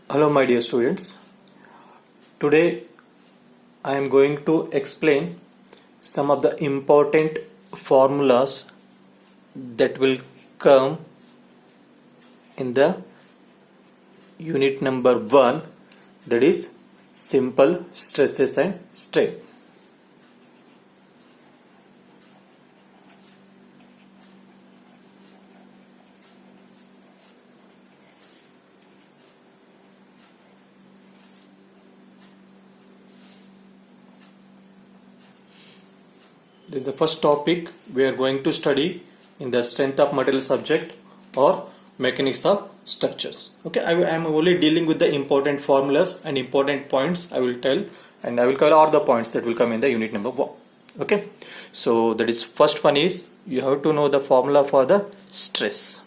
Hello my dear students. Today I am going to explain some of the important formulas that will come in the unit number 1, that is simple stresses and strain. This is the first topic we are going to study in the strength of material subject or mechanics of structures. Okay, I am only dealing with the important formulas and important points I will tell, and I will cover all the points that will come in the unit number 1. Okay, so that is first one is you have to know the formula for the stress.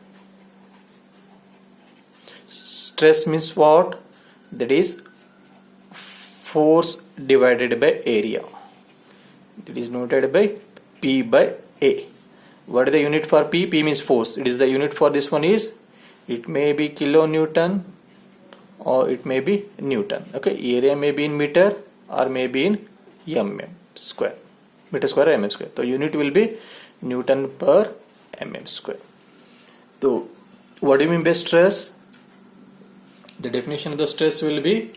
Stress means what? That is force divided by area. It is noted by P by A. What is the unit for P? P means force. It is the unit for this one is, it may be kilonewton or it may be Newton. Okay, area may be in meter or may be in mm square. Meter square or mm square. So unit will be Newton per mm square. So what do you mean by stress? The definition of the stress will be,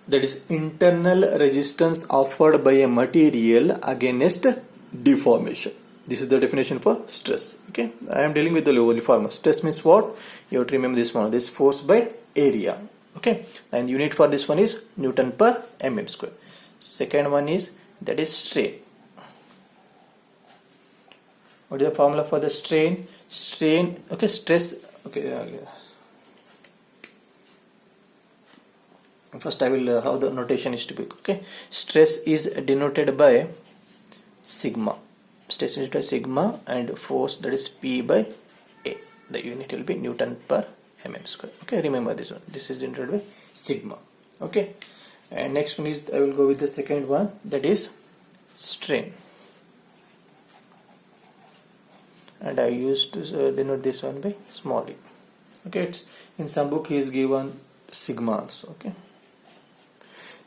that is internal resistance offered by a material against deformation. This is the definition for stress. Okay, I am dealing with the lower formula. Stress means what? You have to remember this one. This force by area. Okay, and unit for this one is Newton per mm square. Second one is, that is strain. What is the formula for the strain? Strain. Okay, stress. Okay. First I will how the notation is to be. Okay, stress is denoted by sigma. Stress is denoted by sigma and force, that is P by A. The unit will be Newton per mm square. Okay, remember this one. This is denoted by sigma. Okay, and next one is, I will go with the second one, that is strain. And I used to denote this one by small e. Okay, it's in some book he is given sigma also. Okay.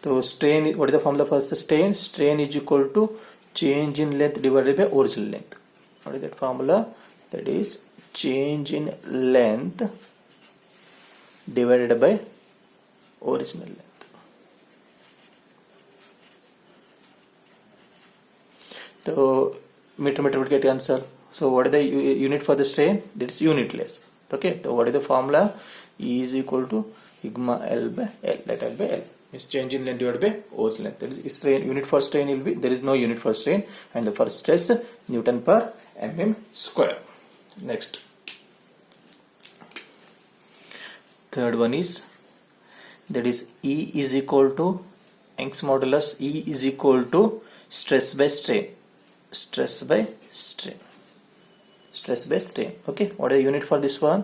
So strain, what is the formula for strain? Strain is equal to change in length divided by original length. What is that formula? That is change in length divided by original length. So meter will get answer. So what is the unit for the strain? That is unitless. Okay. So what is the formula? E is equal to sigma L by L. Let L by L is change in length divided by original length. That is strain. Unit for strain will be, there is no unit for strain, and the first stress Newton per mm square. Next, third one is, that is E is equal to Young's modulus. E is equal to stress by strain. Stress by strain. Stress by strain. Okay, what is the unit for this one?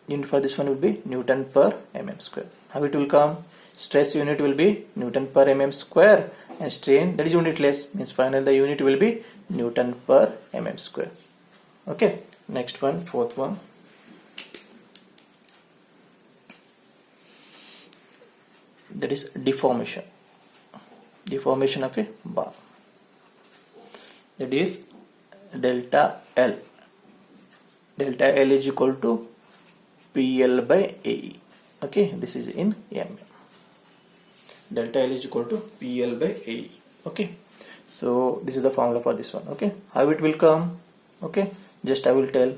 Unit for this one will be Newton per mm square. How it will come? Stress unit will be Newton per mm square, and strain, that is unitless, means finally the unit will be Newton per mm square. Okay, next one, fourth one. That is deformation. Deformation of a bar. That is delta L. Delta L is equal to PL by AE. Okay, this is in mm. Delta L is equal to PL by AE. Okay, so this is the formula for this one. Okay, how it will come? Okay, just I will tell.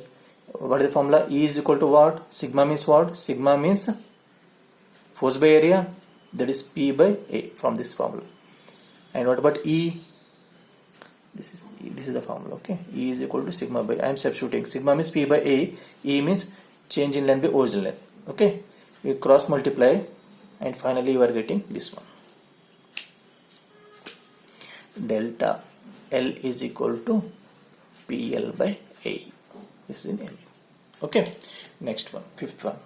What is the formula? E is equal to what? Sigma means what? Sigma means force by area. That is P by A from this formula. And what about E? This is E. This is the formula. Okay, E is equal to sigma by, I am substituting. Sigma means P by A. E means change in length by original length. Okay, you cross multiply and finally you are getting this one. Delta L is equal to PL by A. This is in M. Okay, next one, fifth one.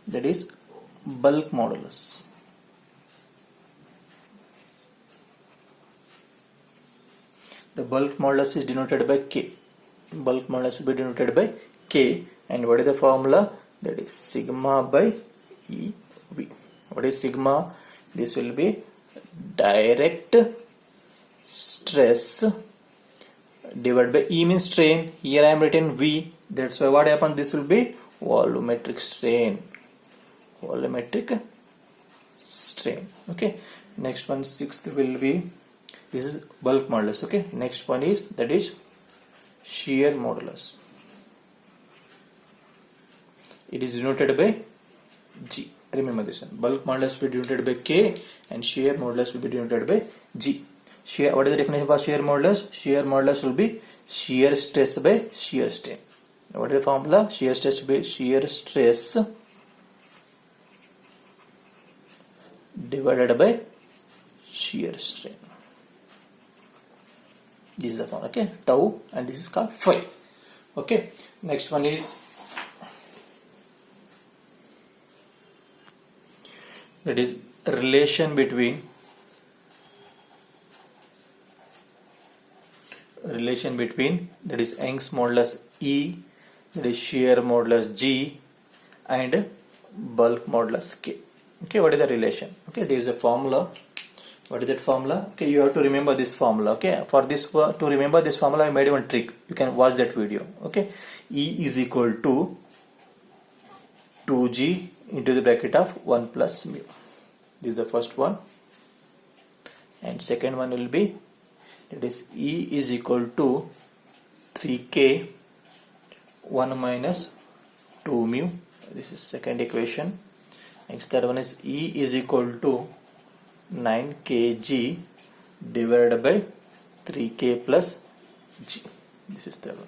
That is bulk modulus. The bulk modulus is denoted by K. Bulk modulus will be denoted by K. And what is the formula? That is sigma by EV. What is sigma? This will be direct stress divided by E means strain. Here I am written V. That's why what happens? This will be volumetric strain. Volumetric strain. Okay. Next one, sixth will be, this is bulk modulus. Okay. Next one is, that is shear modulus. It is denoted by G. Remember this one. Bulk modulus will be denoted by K and shear modulus will be denoted by G. Shear, what is the definition for shear modulus? Shear modulus will be shear stress by shear strain. What is the formula? Shear stress by shear stress divided by shear strain. This is the formula. Okay, tau, and this is called phi. Okay, next one is, that is relation between that is Young's modulus E, that is shear modulus G, and bulk modulus K. Okay, what is the relation? Okay, there is a formula. What is that formula? Okay, you have to remember this formula. Okay, for this, to remember this formula, I made one trick. You can watch that video. Okay, E is equal to 2G into the bracket of 1 plus mu. This is the first one. And second one will be, that is E is equal to 3K 1 minus 2 mu. This is second equation. Next, third one is E is equal to 9 kg divided by 3k plus g. This is third one.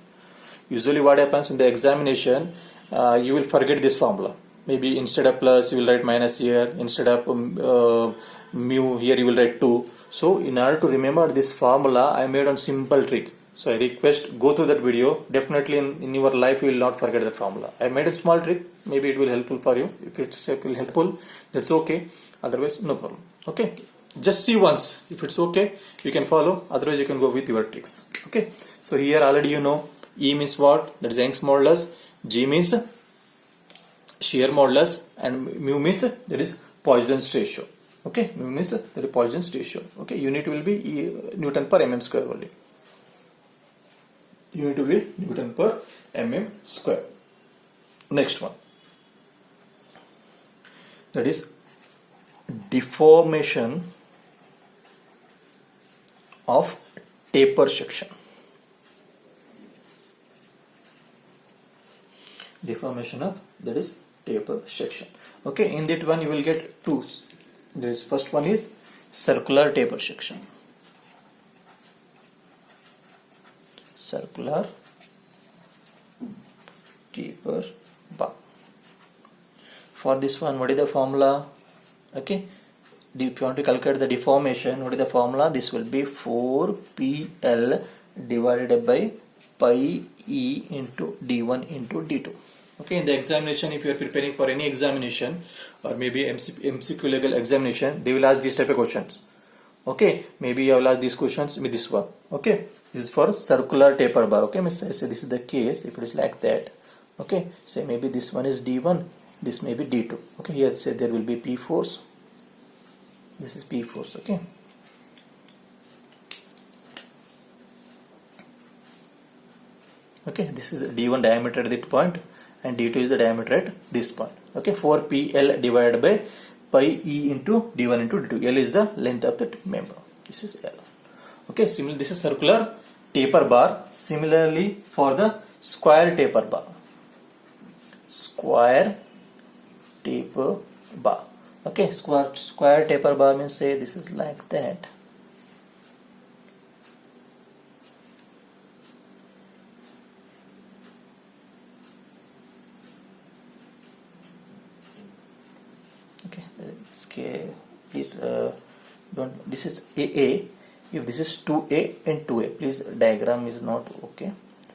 Usually what happens in the examination, you will forget this formula. Maybe instead of plus you will write minus here, instead of mu here you will write 2. So in order to remember this formula, I made one simple trick. So I request, go through that video. Definitely in your life you will not forget the formula. I made a small trick. Maybe it will helpful for you. If it's helpful, that's okay. Otherwise, no problem. Okay. Just see once. If it's okay, you can follow. Otherwise, you can go with your tricks. Okay. So here already you know E means what? That is Young's modulus. G means shear modulus, and mu means that is Poisson's ratio. Okay. Mu means that is Poisson's ratio. Okay. Unit will be Newton per mm square only. Unit will be Newton per mm square. Next one, that is deformation of taper section. Deformation of, that is taper section. Okay, in that one you will get two. There is first one is circular taper section. Circular taper bar. For this one, what is the formula? Okay, if you want to calculate the deformation, what is the formula? This will be 4PL divided by pi E into D1 into D2. Okay, in the examination, if you are preparing for any examination or maybe MCQ legal examination, they will ask these type of questions. Okay, maybe you will ask these questions with this one. Okay, this is for circular taper bar. Okay, say this is the case. If it is like that, okay, say maybe this one is D1, this may be D2. Okay, here say there will be P force. This is P force. Okay. Okay, this is D1 diameter at that point, and D2 is the diameter at this point. Okay, 4PL divided by pi E into D1 into D2. L is the length of that member. This is L. Okay, similarly, this is circular taper bar. Similarly, for the square taper bar. Square taper bar. Okay, square taper bar means, say this is like that. Okay, please don't. This is AA. If this is 2A and 2A, please, diagram is not okay.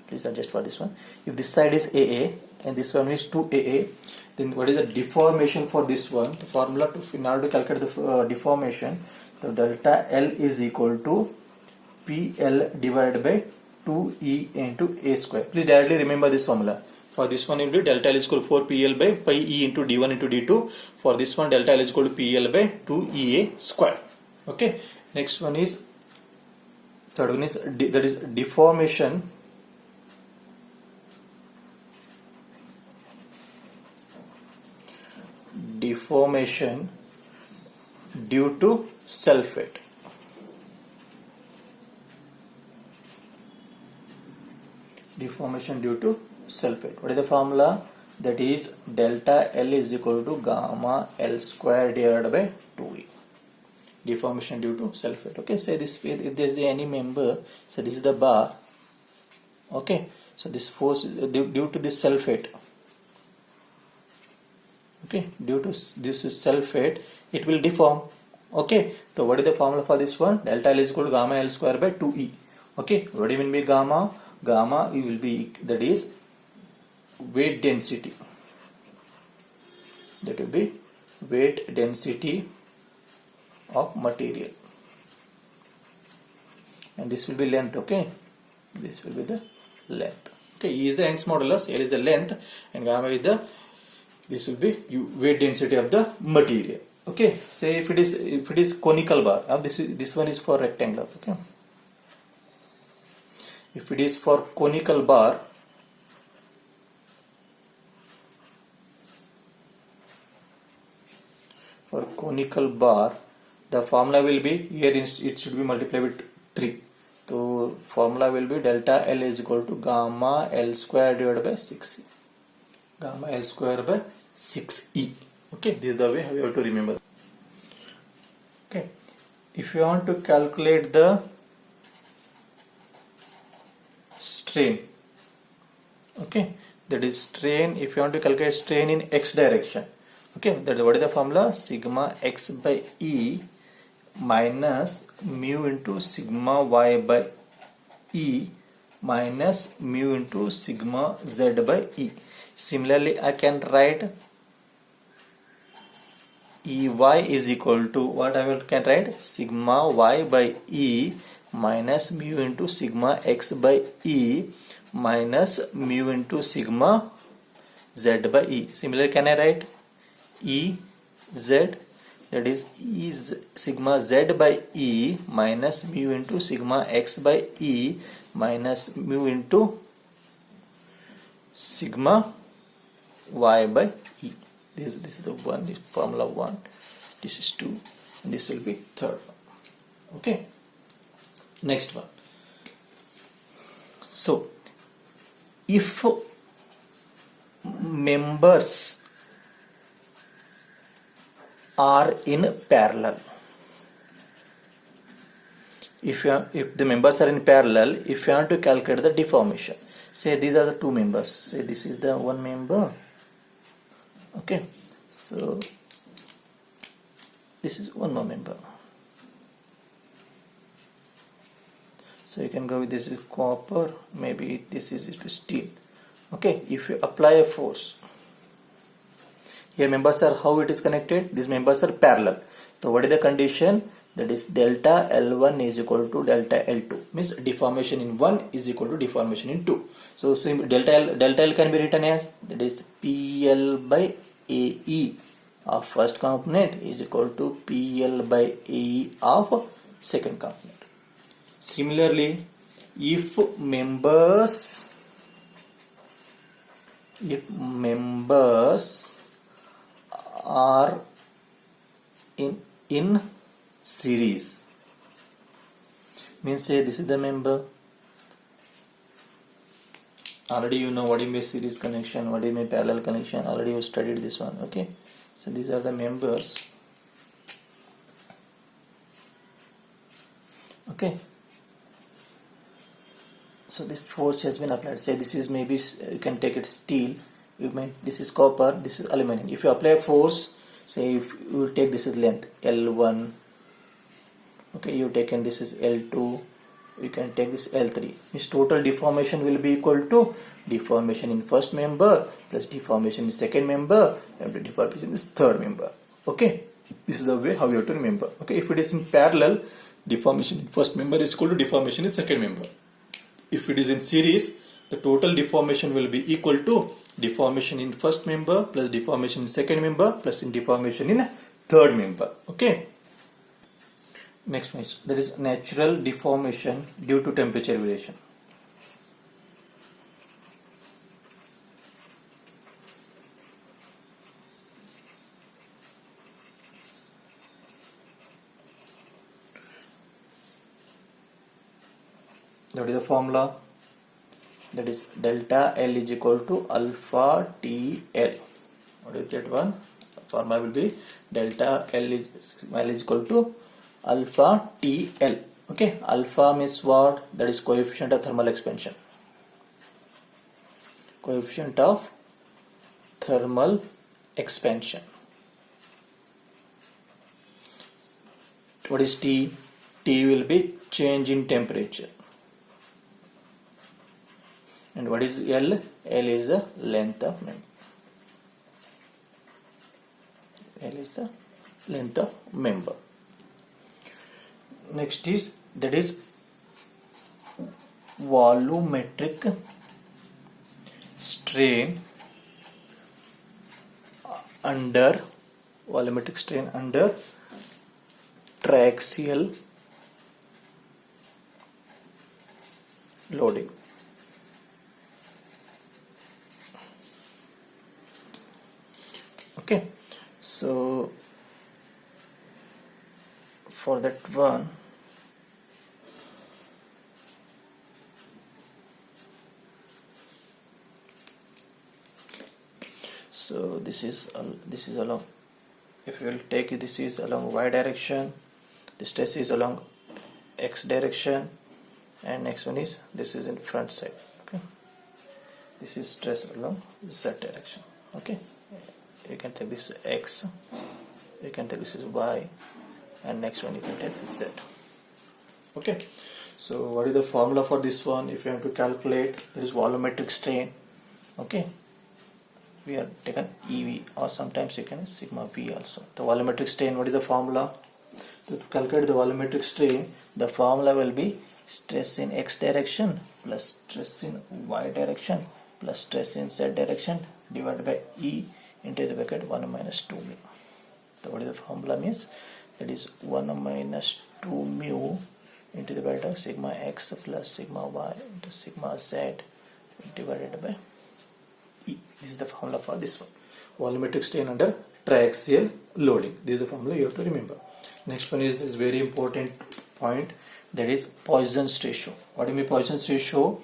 Please adjust for this one. If this side is AA and this one is 2AA, then what is the deformation for this one? The formula to, in order to calculate the deformation, the delta L is equal to PL divided by 2E into A square. Please directly remember this formula. For this one, it will be delta L is equal to 4PL by pi E into D1 into D2. For this one, delta L is equal to PL by 2EA square. Okay. Next one is, third one is, that is deformation. Deformation due to self-weight. Deformation due to self-weight. What is the formula? That is delta L is equal to gamma L square divided by 2E. Deformation due to self-weight. Okay, say this, if there is any member, so this is the bar. Okay, so this force due to this self-weight. Okay, due to this self-weight, it will deform. Okay, so what is the formula for this one? Delta L is equal to gamma L square by 2E. Okay, what do you mean by gamma? Gamma will be, that is weight density. That will be weight density of material. And this will be length. Okay, this will be the length. Okay, E is the Young's modulus, L is the length, and gamma is the, this will be weight density of the material. Okay, say if it is conical bar, this one is for rectangular. Okay, if it is for conical bar, the formula will be, here it should be multiplied with 3. So formula will be delta L is equal to gamma L square divided by 6E. Gamma L square by 6E. Okay, this is the way we have to remember. Okay, if you want to calculate the strain, okay, that is strain, if you want to calculate strain in x direction, okay, that is, what is the formula? Sigma x by E minus mu into sigma y by E minus mu into sigma z by E. Similarly, I can write EY is equal to, what I can write? Sigma y by E minus mu into sigma x by E minus mu into sigma z by E. Similarly, can I write E z, that is E sigma z by E minus mu into sigma x by E minus mu into sigma y by E. This is the one, this formula 1, this is 2, and this will be third one. Okay, next one. So if members are in parallel, if the members are in parallel, if you want to calculate the deformation, say these are the two members, say this is the one member. Okay, so this is one more member. So you can go with this is copper, maybe this is steel. Okay, if you apply a force, here members are, how it is connected? These members are parallel. So what is the condition? That is delta L1 is equal to delta L2. Means deformation in 1 is equal to deformation in 2. So delta L can be written as, that is PL by AE of first component is equal to PL by AE of second component. Similarly, if members are in series, means say this is the member. Already you know what do you mean series connection, what do you mean parallel connection, already you studied this one. Okay, so these are the members. Okay, so this force has been applied. Say this is, maybe you can take it steel, this is copper, this is aluminum. If you apply a force, say if you take this is length L1, okay, you taken this is L2, you can take this L3. Means total deformation will be equal to deformation in first member plus deformation in second member and deformation in this third member. Okay, this is the way how you have to remember. Okay, if it is in parallel, deformation in first member is equal to deformation in second member. If it is in series, the total deformation will be equal to deformation in first member plus deformation in second member plus in deformation in third member. Okay. Next one is that is natural deformation due to temperature variation. That is the formula. That is delta L is equal to alpha TL. What is that one? The formula will be delta L is equal to alpha TL. Okay, alpha means what? That is coefficient of thermal expansion. Coefficient of thermal expansion. What is T? T will be change in temperature. And what is L? L is the length of member. L is the length of member. Next is that is volumetric strain under triaxial loading. Okay, so for that one, so this is along, if you will take this is along y direction, the stress is along x direction, and next one is this is in front side. Okay, this is stress along z direction. Okay, you can take this x, you can take this is y, and next one you can take z. Okay, so what is the formula for this one? If you have to calculate, there is volumetric strain. Okay, we have taken EV, or sometimes you can sigma V also. The volumetric strain, what is the formula? To calculate the volumetric strain, the formula will be stress in x direction plus stress in y direction plus stress in z direction divided by E into the bracket 1 minus 2 mu. So what is the formula means? That is 1 minus 2 mu into the bracket of sigma x plus sigma y into sigma z divided by E. This is the formula for this one. Volumetric strain under triaxial loading. This is the formula you have to remember. Next one is this very important point, that is Poisson's ratio. What do you mean Poisson's ratio?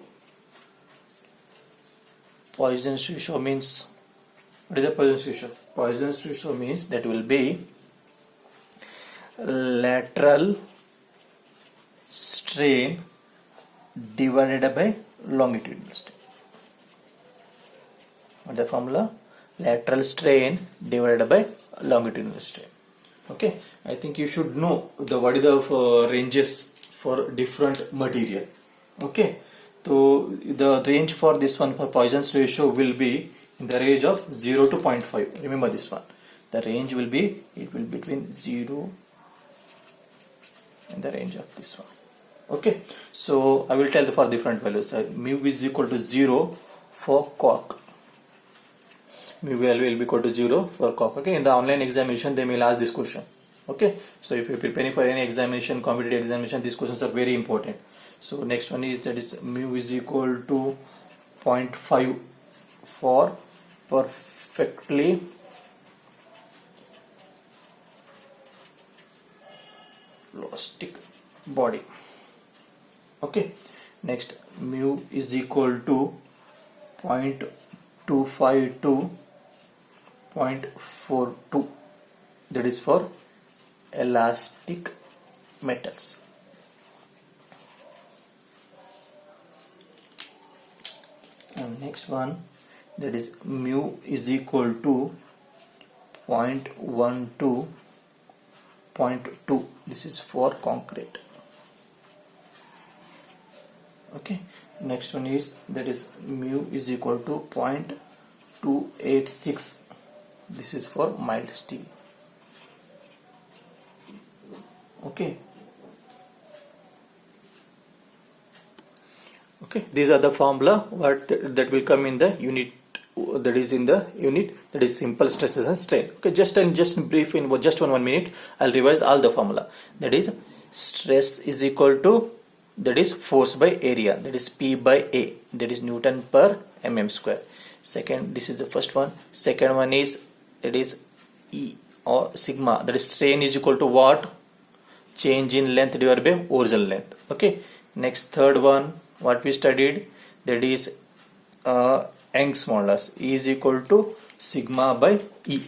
Poisson's ratio means, what is the Poisson's ratio? Poisson's ratio means that will be lateral strain divided by longitudinal strain. What is the formula? Lateral strain divided by longitudinal strain. Okay, I think you should know the what is the ranges for different material. Okay, so the range for this one for Poisson's ratio will be in the range of 0 to 0.5. Remember this one. The range will be, it will be between 0 and the range of this one. Okay, so I will tell for different values. Mu is equal to 0 for cork. Mu value will be equal to 0 for cork. Okay, in the online examination they may ask this question. Okay, so if you are preparing for any examination, competitive examination, these questions are very important. So next one is that is mu is equal to 0.5 for perfectly plastic body. Okay, next mu is equal to 0.25 to 0.42, that is for elastic metals. And next one, that is mu is equal to 0.1 to 0.2, this is for concrete. Okay, next one is that is mu is equal to 0.286, this is for mild steel. Okay, Okay, these are the formula that will come in the unit, that is in the unit, that is simple stresses and strain. Okay, just brief in just 1 minute, I'll revise all the formula. That is stress is equal to, that is force by area, that is P by A, that is Newton per mm square. Second, this is the first one. Second one is, it is E or sigma, that is strain is equal to what? Change in length divided by original length. Okay, next third one, what we studied, that is Young's modulus, E is equal to sigma by E.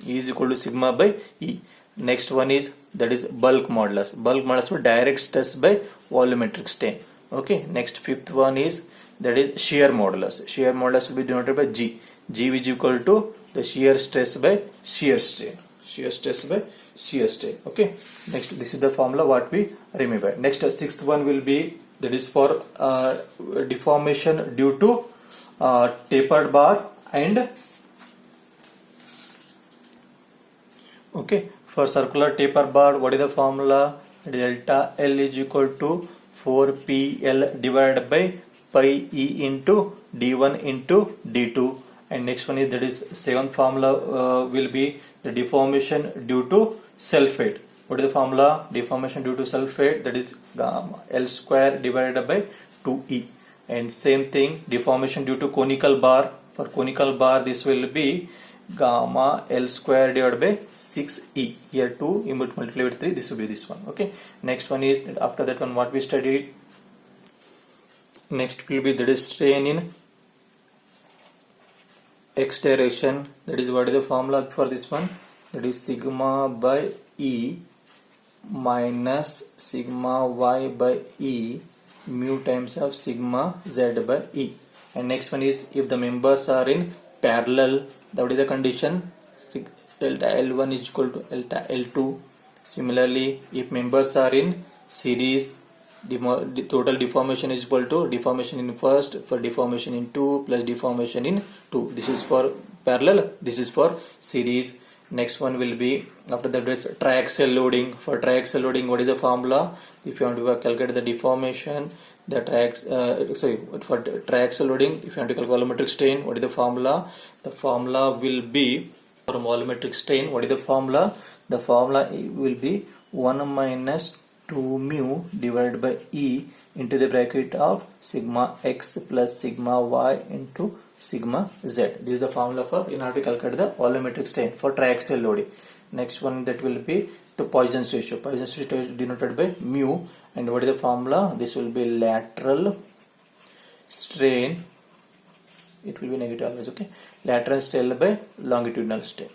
E is equal to sigma by E. Next one is, that is bulk modulus. Bulk modulus for direct stress by volumetric strain. Okay, next fifth one is, that is shear modulus. Shear modulus will be denoted by G. G is equal to the shear stress by shear strain. Shear stress by shear strain. Okay, next this is the formula what we remember. Next sixth one will be, that is for deformation due to tapered bar and, okay, for circular taper bar, what is the formula? Delta L is equal to 4PL divided by pi E into D1 into D2. And next one is, that is seventh formula will be the deformation due to sulfate. What is the formula? Deformation due to sulfate, that is gamma L square divided by 2E. And same thing, deformation due to conical bar. For conical bar, this will be gamma L square divided by 6E. Here 2 multiplied with 3, this will be this one. Okay, next one is, after that one what we studied, next will be, that is strain in x direction. That is, what is the formula for this one? That is sigma by E minus sigma y by E mu times of sigma z by E. And next one is, if the members are in parallel, that is the condition, delta L1 is equal to delta L2. Similarly, if members are in series, the total deformation is equal to deformation in first for deformation in 2 plus deformation in 2. This is for parallel, this is for series. Next one will be, after that, is triaxial loading. For triaxial loading, what is the formula? If you want to calculate the deformation, the for triaxial loading, if you want to calculate volumetric strain, what is the formula? The formula will be, for volumetric strain, what is the formula? The formula will be 1 minus 2 mu divided by E into the bracket of sigma x plus sigma y into sigma z. This is the formula for, in order to calculate the volumetric strain for triaxial loading. Next one, that will be to Poisson's ratio. Poisson's ratio is denoted by mu. And what is the formula? This will be lateral strain. It will be negative always. Okay, lateral strain by longitudinal strain.